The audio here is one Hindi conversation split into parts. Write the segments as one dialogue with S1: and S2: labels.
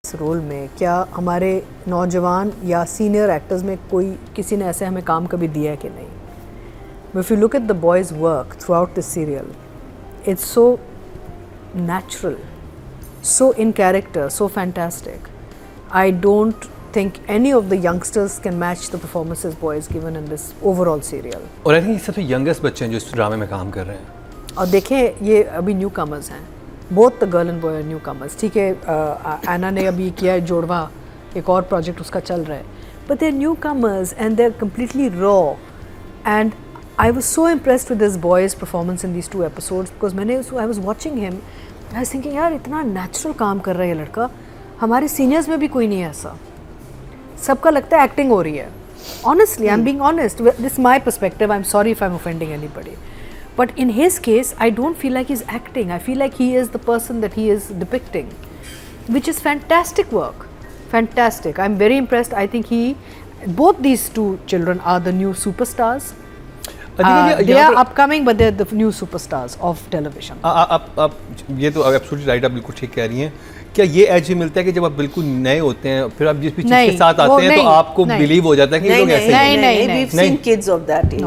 S1: इस रोल में, क्या हमारे नौजवान या सीनियर एक्टर्स में कोई किसी ने ऐसे हमें काम कभी दिया है कि नहीं? If you look at the boys' work throughout this serial, it's so natural, so in character, so fantastic. I don't think any of the youngsters can match the performances boys given in this overall serial.
S2: और आई थिंक ये सबसे यंगेस्ट बच्चे हैं जो इस ड्रामे में काम कर रहे हैं।
S1: और देखें ये अभी न्यू कमर्स हैं, both the girl and boy are new commerce. ठीक है, एना ने अभी किया है जोड़वा, एक और प्रोजेक्ट उसका चल रहा है, but they're new commerce and they're completely raw. And I was so impressed with this boy's performance in these 2 episodes because I was watching him, I was thinking यार इतना natural काम कर रहा है ये लड़का, हमारे सीनियर्स में भी कोई नहीं है ऐसा, सबका लगता है एक्टिंग हो रही है। Honestly, I'm being honest, this is my perspective, I'm sorry if I'm offending anybody, but in his case I don't feel like he's acting, I feel like he is the person that he is depicting, which is fantastic work, fantastic. I'm very impressed. I think both these 2 children are the new superstars. They are upcoming, but they're the new superstars of television.
S2: आप ये तो एब्सोल्युटली राइट, आप बिल्कुल ठीक कह रही हैं। क्या ये एज मिलता है कि जब आप बिल्कुल नए होते हैं फिर आप जिस भी चीज़ के साथ आते हैं तो आपको बिलीव हो जाता है कि ये लोग ऐसे हैं?
S1: नहीं,
S3: we've seen kids of that age.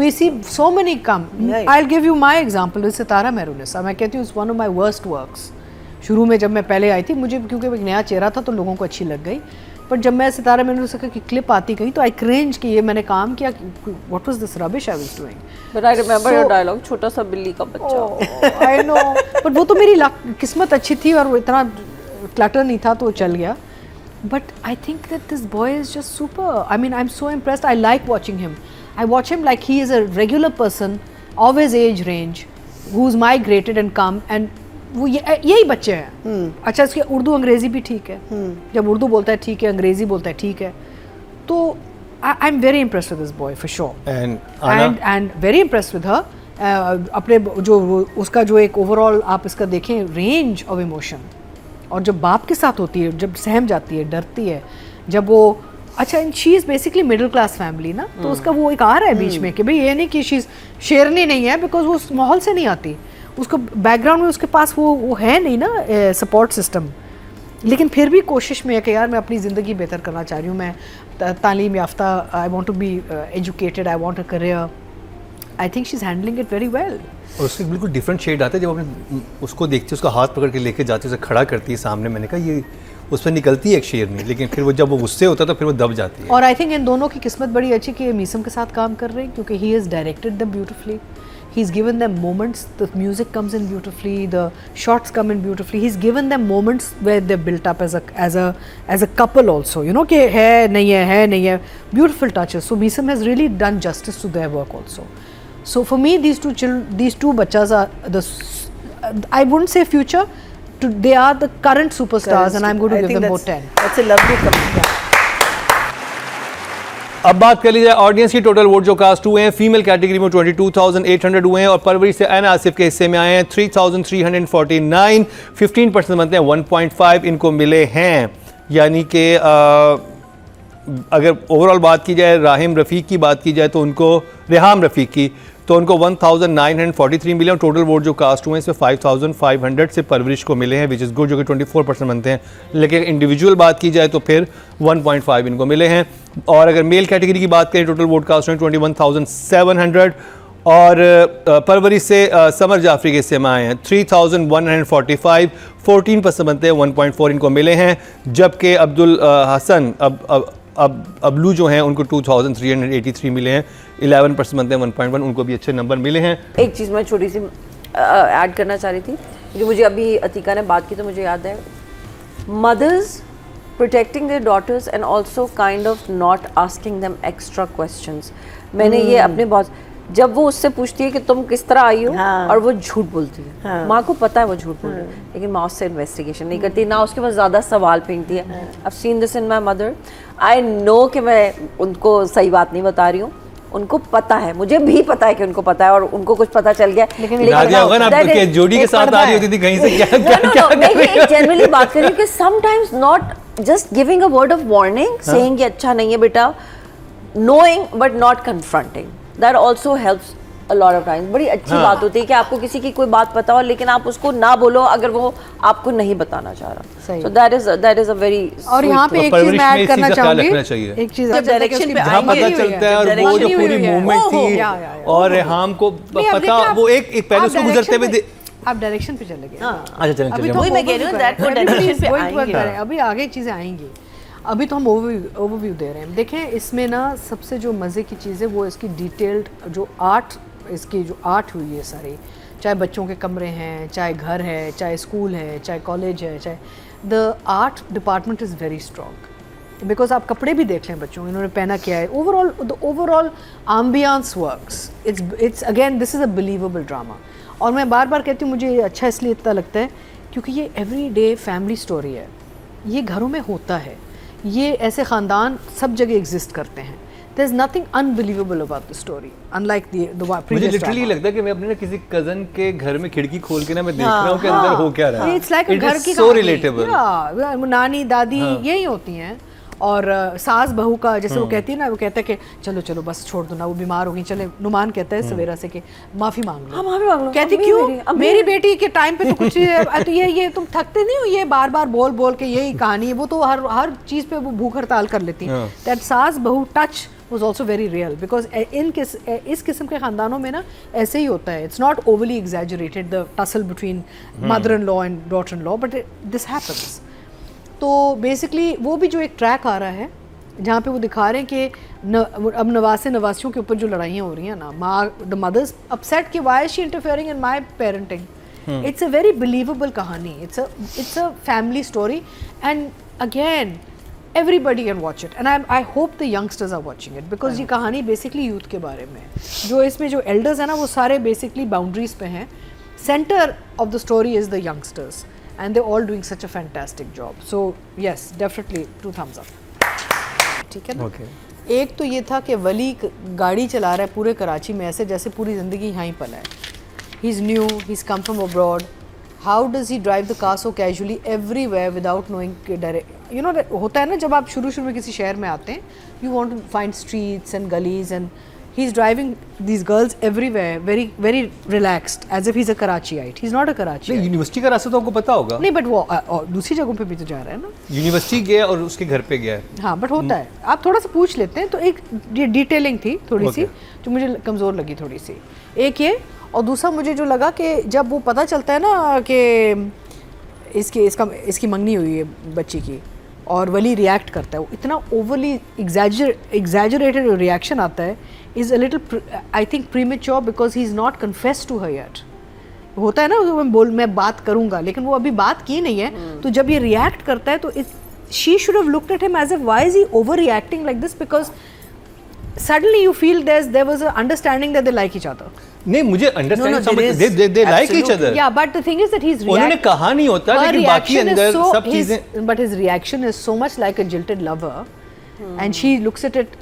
S1: We see so many come. I'll give you my example with सितारा मेहरुनिसा। मैं कहती हूँ it's one of my worst works. शुरू में जब मैं पहले आई थी, मुझे क्योंकि एक नया चेहरा था तो लोगों को अच्छी लग गई, पर जब मैं सितारा मेहरुनिसा की क्लिप आती गई तो आई क्रिंज कि ये मैंने काम किया, what was this rubbish I was doing.
S3: But I remember your dialogue, छोटा सा बिल्ली का बच्चा।
S1: आई नो, बट वो तो मेरी किस्मत अच्छी थी और वो इतना क्लटर नहीं था तो वो चल गया। But I think that this boy is just super, I mean I am so impressed, I like watching him, I watch him like he is a regular person of his age range who is migrated and come, and वो यही बच्चे हैं। अच्छा, इसके उर्दू अंग्रेज़ी भी ठीक है, जब उर्दू बोलता है ठीक है, अंग्रेज़ी बोलता है ठीक है, तो I am very impressed with this boy for sure, and very impressed with her. अपने जो उसका जो एक ओवरऑल आप इसका देखें रेंज ऑफ इमोशन, और जब बाप के साथ होती है, जब सहम जाती है, डरती है, जब वो अच्छा, she is basically middle class family ना, तो उसका वो एक आ रहा है बीच में कि भाई ये नहीं कि शी शेरनी नहीं है, बिकॉज वो उस माहौल से नहीं आती, उसको बैकग्राउंड में उसके पास वो है नहीं ना सपोर्ट सिस्टम, लेकिन फिर भी कोशिश में है कि यार मैं अपनी ज़िंदगी बेहतर करना चाह रही हूँ, मैं तालीम याफ्ता, I want to be educated, I want a career. I think she is handling it very well.
S2: और उसके बिल्कुल डिफरेंट शेड आता है जब अपने उसको देखती है, उसका हाथ पकड़ के लेके जाती है, उसे खड़ा करती है सामने, मैंने कहा ये उस पर निकलती है एक शेरनी, लेकिन फिर वो जब वो गुस्से होता है तो फिर वो दब जाती है।
S1: और आई थिंक इन दोनों की किस्मत बड़ी अच्छी कि मीसम के साथ काम कर रहे हैं, क्योंकि he has directed them beautifully, he's given them moments, the music comes in beautifully, the shots come in beautifully, he's given them moments where they're built up as a couple also, you know, कि है नहीं है, beautiful touches. So Meesam has really done justice to their work also. So for me these two bachas are I wouldn't say future, they are the current superstars, and I'm going to give them more 10.
S3: That's a lovely comment. Yeah.
S2: अब बात कर ली जाए ऑडियंस की, टोटल वोट जो कास्ट हुए हैं फीमेल कैटेगरी में 22,800 हुए हैं, और परवरिश से एन आसिफ के हिस्से में आए हैं 3,349, 15% बनते हैं 1.5 इनको मिले हैं। यानी कि अगर ओवरऑल बात की जाए, राहिम रफ़ीक की बात की जाए तो उनको, रेहाम रफ़ीक की, तो उनको 1943 मिले, और टोटल वोट जो कास्ट हुए हैं इसमें 5,500 से परवरिश को मिले हैं, विच इज़ गुड, जो कि 24% बनते हैं। लेकिन इंडिविजुअल बात की जाए तो फिर 1.5 इनको मिले हैं। और अगर मेल कैटेगरी की बात करें, टोटल वोट कास्ट हुए 21,700, और परवरिश से समर जाफरी के हिस्से में आए हैं 3,145, 14% बनते हैं 1.4 इनको मिले हैं। जबकि अब्दुल हसन अबलू जो हैं उनको 2,383 मिले हैं, 11% बनते हैं 1.1, उनको भी अच्छे नंबर मिले हैं।
S3: एक चीज़ मैं छोटी सी ऐड करना चाह रही थी, जो मुझे अभी अतीका ने बात की तो मुझे याद है, mother's protecting their daughters and also kind of not asking them extra questions. मैंने ये अपने बहुत, जब वो उससे पूछती है कि तुम किस तरह आई हो, और वो झूठ बोलती है, माँ को पता है वो झूठ बोल रही है, लेकिन माँ उससे इन्वेस्टिगेशन नहीं करती, ना उसके पास ज़्यादा सवाल फेंकती है। I've seen this in my mother. I know कि मैं उनको सही बात नहीं बता रही हूँ, उनको पता है, मुझे भी पता है कि उनको पता है, और उनको कुछ पता चल गया।
S2: लेकिन जोड़ी के साथ आ रही होती थी कहीं से, क्या
S3: जनरली बात करें कि sometimes not just giving a word of warning, saying कि अच्छा नहीं है बेटा, knowing but not confronting, that also helps a lot of times बड़ी अच्छी बात होती है कि आपको किसी की कोई बात पता हो लेकिन आप उसको ना बोलो अगर वो आपको नहीं बताना चाह रहा। So that is a very
S1: और यहाँ पे एक चीज मैं ऐड करना चाहूंगी, एक चीज
S3: जब डायरेक्शन पे
S2: जहाँ पता चलता है और वो जो पूरी मूवमेंट थी और रेहाम को पता वो एक पहले उसको गुजरते हुए
S1: आप डायरेक्शन पे चले गए।
S2: अच्छा चलें
S1: अभी
S2: चलें
S1: तो
S3: वही मैं कह रही हूँ that वो डायरेक्शन पे आएंगे।
S1: अभी आगे चीजें आएंगी, अभी तो हम ओवरव्यू दे रहे हैं। देखें इसमें ना सबसे जो मज़े की चीज़ है वो इसकी डिटेल्ड जो आर्ट, इसकी जो आर्ट हुई है सारी, चाहे बच्चों के कमरे हैं, चाहे घर है, चाहे स्कूल है, चाहे कॉलेज है, चाहे the art department is very strong. Because आप कपड़े भी देख लें बच्चों इन्होंने पहना क्या है, overall the overall ambience works, it's again this is a believable drama. और मैं बार बार कहती हूँ मुझे ये अच्छा इसलिए इतना लगता है क्योंकि ये एवरी डे फैमिली स्टोरी है, ये घरों में होता है, ये ऐसे ख़ानदान सब जगह एग्जिस्ट करते हैं। There's nothing unbelievable about the story, unlike the
S2: मुझे
S1: previous
S2: लिटरली
S1: drama.
S2: लगता है कि मैं अपने ना किसी कजन के घर में खिड़की खोल के ना मैं देख रहा हूँ कि अंदर हो क्या रहा है।
S1: It's like a
S2: It
S1: घर
S2: is
S1: की
S2: so
S1: कहानी।
S2: relatable.
S1: Yeah, नानी दादी यही होती हैं। और सास बहू का जैसे वो कहती है ना, वो कहता है कि चलो चलो बस छोड़ दो ना, वो बीमार हो गई, चले नुमान कहता है सवेरा से कि माफ़ी मांग लो।
S3: हाँ माफ़ी मांग लो।
S1: कहती क्यों, मेरी बेटी के टाइम पे तो कुछ तो ये तुम थकते नहीं हो, ये बार बार बोल बोल के यही कहानी है, वो तो हर चीज़ पे वो भूख हड़ताल कर लेती है। दैट सास बहू touch was also very real because इस किस्म के ख़ानदानों में ना ऐसे ही होता है। It's not overly exaggerated the tussle between mother-in-law and daughter-in-law, but this happens. तो बेसिकली वो भी जो एक ट्रैक आ रहा है जहाँ पे वो दिखा रहे हैं कि अब नवासे नवासियों के ऊपर जो लड़ाइयाँ हो रही हैं ना, माँ द मदर्स अपसेट कि why she interfering in my parenting. It's a very believable कहानी, it's a family story and again everybody can watch it and I hope the youngsters are watching it because ये कहानी basically youth के बारे में है। जो इसमें जो elders हैं ना वो सारे basically boundaries पे हैं, center of the story is the youngsters and they're all doing such a fantastic job, so yes definitely 2 thumbs up। ठीक है ना? एक तो ये था कि वली गाड़ी चला रहा है पूरे कराची में ऐसे जैसे पूरी ज़िंदगी यहाँ ही पला है। he is new, he's come from abroad, how does he drive the car so casually everywhere without knowing direct, you know होता है ना जब आप शुरू में किसी शहर में आते हैं, you want to find streets and gullies and he's driving these girls everywhere very very relaxed as if he's a Karachiite. He's not a Karachiite.
S2: नहीं यूनिवर्सिटी का रास्ता तो आपको पता होगा।
S1: नहीं बट वो दूसरी जगहों पे भी तो जा रहा है ना।
S2: यूनिवर्सिटी गया और उसके घर पे गया है।
S1: हाँ बट होता है, आप थोड़ा सा पूछ लेते हैं। तो एक डिटेलिंग थी थोड़ी सी जो मुझे कमज़ोर लगी थोड़ी सी, एक ये, और दूसरा मुझे जो लगा कि जब वो पता चलता है ना कि इसकी मंगनी हुई है बच्ची की और वली रिएक्ट करता है, वो इतना ओवरली एग्जैजरेटेड रिएक्शन आता है, is a little I think premature because he is not confess to her yet. होता है ना मैं बात करूँगा लेकिन वो अभी बात की नहीं है, तो जब ये रिएक्ट करता है तो she should have looked at him as a why is he over reacting like this, because suddenly you feel there was an understanding that they like each other.
S2: नहीं मुझे understand they like each other.
S1: Yeah, but the thing is that he's
S2: उन्होंने कहा नहीं होता लेकिन बाकी अंदर सब चीजें,
S1: but his reaction is so much like a jilted lover and she looks at it,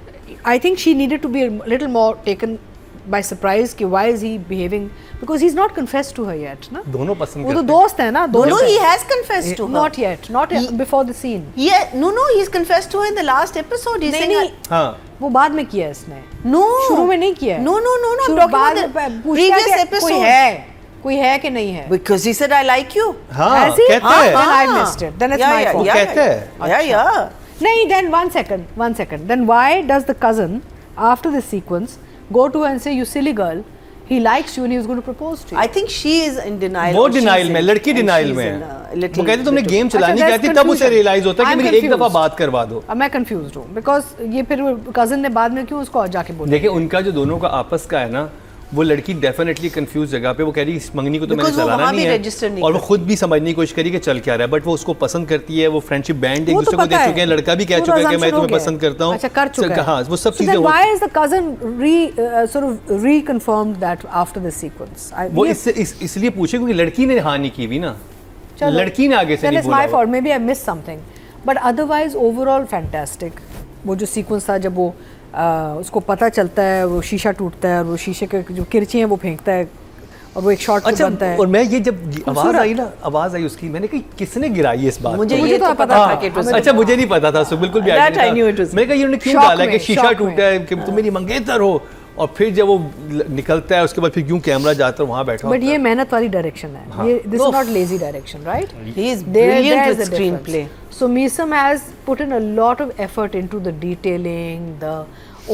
S1: I think she needed to be a little more taken by surprise कि why is he behaving, because he's not confessed to her yet ना।
S2: दोनों पसंद
S1: वो तो दोस्त है ना, दोनों।
S3: he has confessed to her.
S1: Not yet, not before the scene.
S3: Yeah, no, he's confessed to her in the last episode. He's saying,
S2: हाँ
S1: वो बाद में किया इसने,
S3: no,
S1: शुरू में नहीं किया।
S3: No, I'm talking about the previous episode.
S1: कोई है कि नहीं है?
S3: Because he said I like you.
S2: हाँ
S1: Has he?
S2: कहता है।
S1: Then I missed it. Then it's my fault.
S2: वो कहता है।
S3: Yeah.
S1: नहीं, then one second. Then why does the cousin after this sequence go to her and say, you silly girl, he likes you and he was going to propose to you?
S3: I think she is in denial.
S2: वो डिनाइल में, लड़की डिनाइल में है। वो कहती तुमने गेम चलानी क्या थी, तब उसे रियलाइज होता है कि मेरी एक दफा बात करवा दो।
S1: अब मैं कंफ्यूज्ड हूँ बिकॉज ये फिर कजन ने बाद में क्यों उसको जाके बोला।
S2: देखिए उनका जो दोनों का आपस का है ना, वो लड़की डेफिनेटली कंफ्यूज जगह पे, वो कह रही इस मंगनी को तो मैंने चलाना नहीं है, और वो खुद भी समझने की कोशिश करी कि चल क्या रहा है, बट वो उसको पसंद करती है, वो फ्रेंडशिप बैंड एक दूसरे को दे चुके हैं, लड़का भी कह चुका है कि मैं तुम्हें पसंद करता हूँ।
S1: अच्छा कर चुका है।
S2: हाँ वो सब चीजें।
S1: Why is the cousin sort of reconfirmed that after this sequence?
S2: वो इसलिए पूछे क्योंकि लड़की ने हाँ नहीं की भी ना, लड़की ने आगे से नहीं बोला।
S1: Then it's my fault, maybe I missed something, but otherwise overall fantastic। वो जो सीक्वेंस था जब वो उसको पता चलता है, वो शीशा टूटता है और वो शीशे के जो किरची हैं वो फेंकता है और वो एक शॉट बनता है।
S2: और मैं ये जब आवाज आई उसकी, मैंने कहा किसने गिराई इस बात?
S3: मुझे ये तो पता था कि
S2: अच्छा मुझे नहीं पता था, बिल्कुल भी आइडिया नहीं था। मैंने कहा ये क्यों डाला कि शीशा टूटा है कि तुम मेरी मंगेतर हो, और फिर जब वो निकलता है उसके बाद फिर क्यों कैमरा जाता है वहाँ बैठा
S1: बट
S2: होता
S1: ये
S2: है।
S1: मेहनत वाली डायरेक्शन है, ये this is not lazy direction, right?
S4: He is brilliant with screenplay.
S1: So Meesam has put in a lot of effort into the detailing, the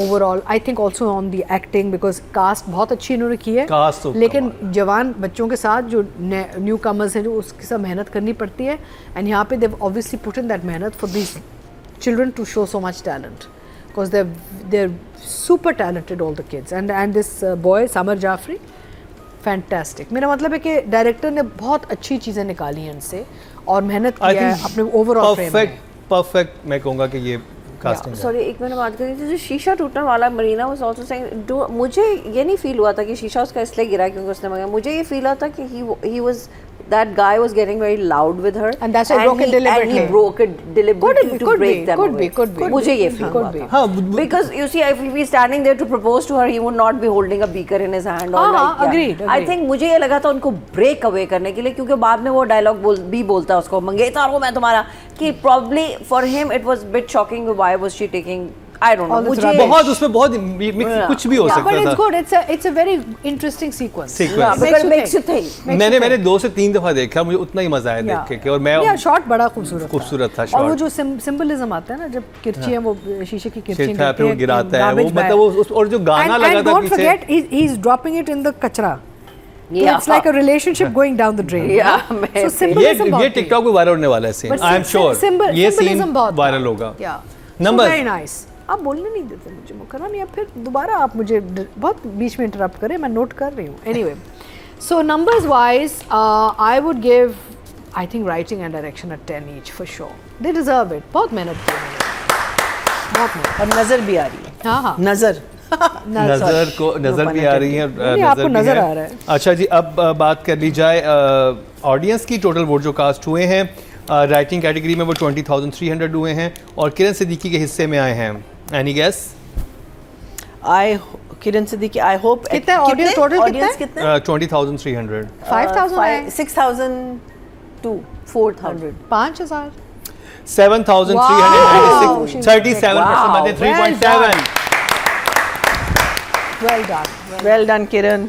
S1: overall, I think also on the acting, because cast बहुत अच्छी इन्होंने की है,
S2: Cast तो
S1: लेकिन जवान बच्चों के साथ जो न्यू कमर्स हैं जो उसके साथ मेहनत करनी पड़ती है, एंड यहाँ पे they've obviously put in that मेहनत for these children to show so much talent, because they're super talented, all the kids, and this boy Samar Jafri, fantastic. मेरा मतलब है कि डायरेक्टर ने बहुत अच्छी चीज़ें निकाली हैं इनसे और मेहनत
S2: I
S1: की है
S2: think
S1: अपने ओवरऑल फ्रेम में।
S2: परफेक्ट मैं कहूँगा कि ये कास्टिंग है।
S3: सॉरी एक मैंने बात करी थी जो शीशा टूटने वाला, मरीना वाज आल्सो सेइंग, मुझे ये नहीं फील हुआ था कि शीशा उसका इसलिए गिरा क्योंकि उसने मंगाया, मुझे ये फील हुआ था कि he was that guy was getting very loud with her,
S1: And that's why he broke it deliberately.
S3: and he broke it deliberately to break them away.
S1: could be.
S3: मुझे ये feel
S1: Could
S3: हुआ
S1: be.
S3: था
S2: हाँ,
S3: because you see if he was standing there to propose to her, he would not be holding a beaker in his hand or
S1: हाँ,
S3: like yeah.
S1: agreed.
S3: I think मुझे ये लगा था उनको break away करने के लिए, क्योंकि बाद में वो डायलॉग भी बोलता है उसको, मंगेतर हूँ मैं तुम्हारा, कि probably for him it was bit shocking why was she taking, I don't know,
S1: All this
S3: मुझे
S1: rubbish.
S2: बहुत उसमें बहुत mix- कुछ भी हो
S1: Yeah, but
S2: सकता
S1: it's
S2: था।
S1: good. It's a very interesting sequence.
S2: Sequence.
S3: Yeah, because it makes you think.
S2: मैंने 2 से 3 दफ़ा देखा, मुझे उतना ही मजा आया देख के, और मैं
S1: या शॉट बड़ा खूबसूरत
S2: खूबसूरत था
S1: और वो
S2: shot।
S1: जो सिंबलिज्म आता है ना, जब किरची है वो शीशे की किरची
S2: फिर वो गिराता है, वो मतलब वो और जो गाना लगा था
S1: डोंट
S2: पीछे,
S1: forget he is dropping it in the कचरा।
S3: Yeah.
S1: It's like a relationship going down the drain.
S3: Yeah,
S1: So
S3: maybe.
S1: symbolism बहुत
S2: ये
S1: थी.
S2: टिकटॉक पे वायरल होने वाला है scene,
S1: But
S2: I am sure ये सीन
S1: symbolism बहुत था.
S2: वायरल होगा।
S1: Yeah.
S2: Numbers.
S1: So very nice. आप बोलने नहीं देते मुझे मुकरम, या फिर दोबारा आप मुझे बहुत बीच में इंटरप्ट करें, मैं नोट कर रही हूँ। Anyway, so numbers wise, I would give, I think writing and direction a 10 each for sure. They deserve it. बहुत मेहनत की उन्होंने, बहुत मेहनत।
S4: और नजर भी आ रही है,
S1: हाँ हाँ
S4: नजर
S2: नजर भी आ रही है,
S1: नहीं, आपको
S2: भी
S1: नजर
S2: है।
S1: आ रहा है।
S2: अच्छा जी, अब बात कर ली जाए ऑडियंस की। टोटल वोट जो कास्ट हुए हैं राइटिंग कैटेगरी में वो 20,300 हुए हैं और किरण सिद्दीकी के हिस्से में आए हैं। Any guess?
S4: Kiran Siddiqui, I hope
S1: कितना है audience total कितना
S4: ऑडियंस
S1: है?
S4: कितने?
S2: 20,300।
S1: 5,000 है?
S4: 6,002,
S3: 4,000
S1: 5,000।
S2: 7,396,
S1: Wow.
S2: 37% 3.7।
S1: Well done.
S4: Well done किरण।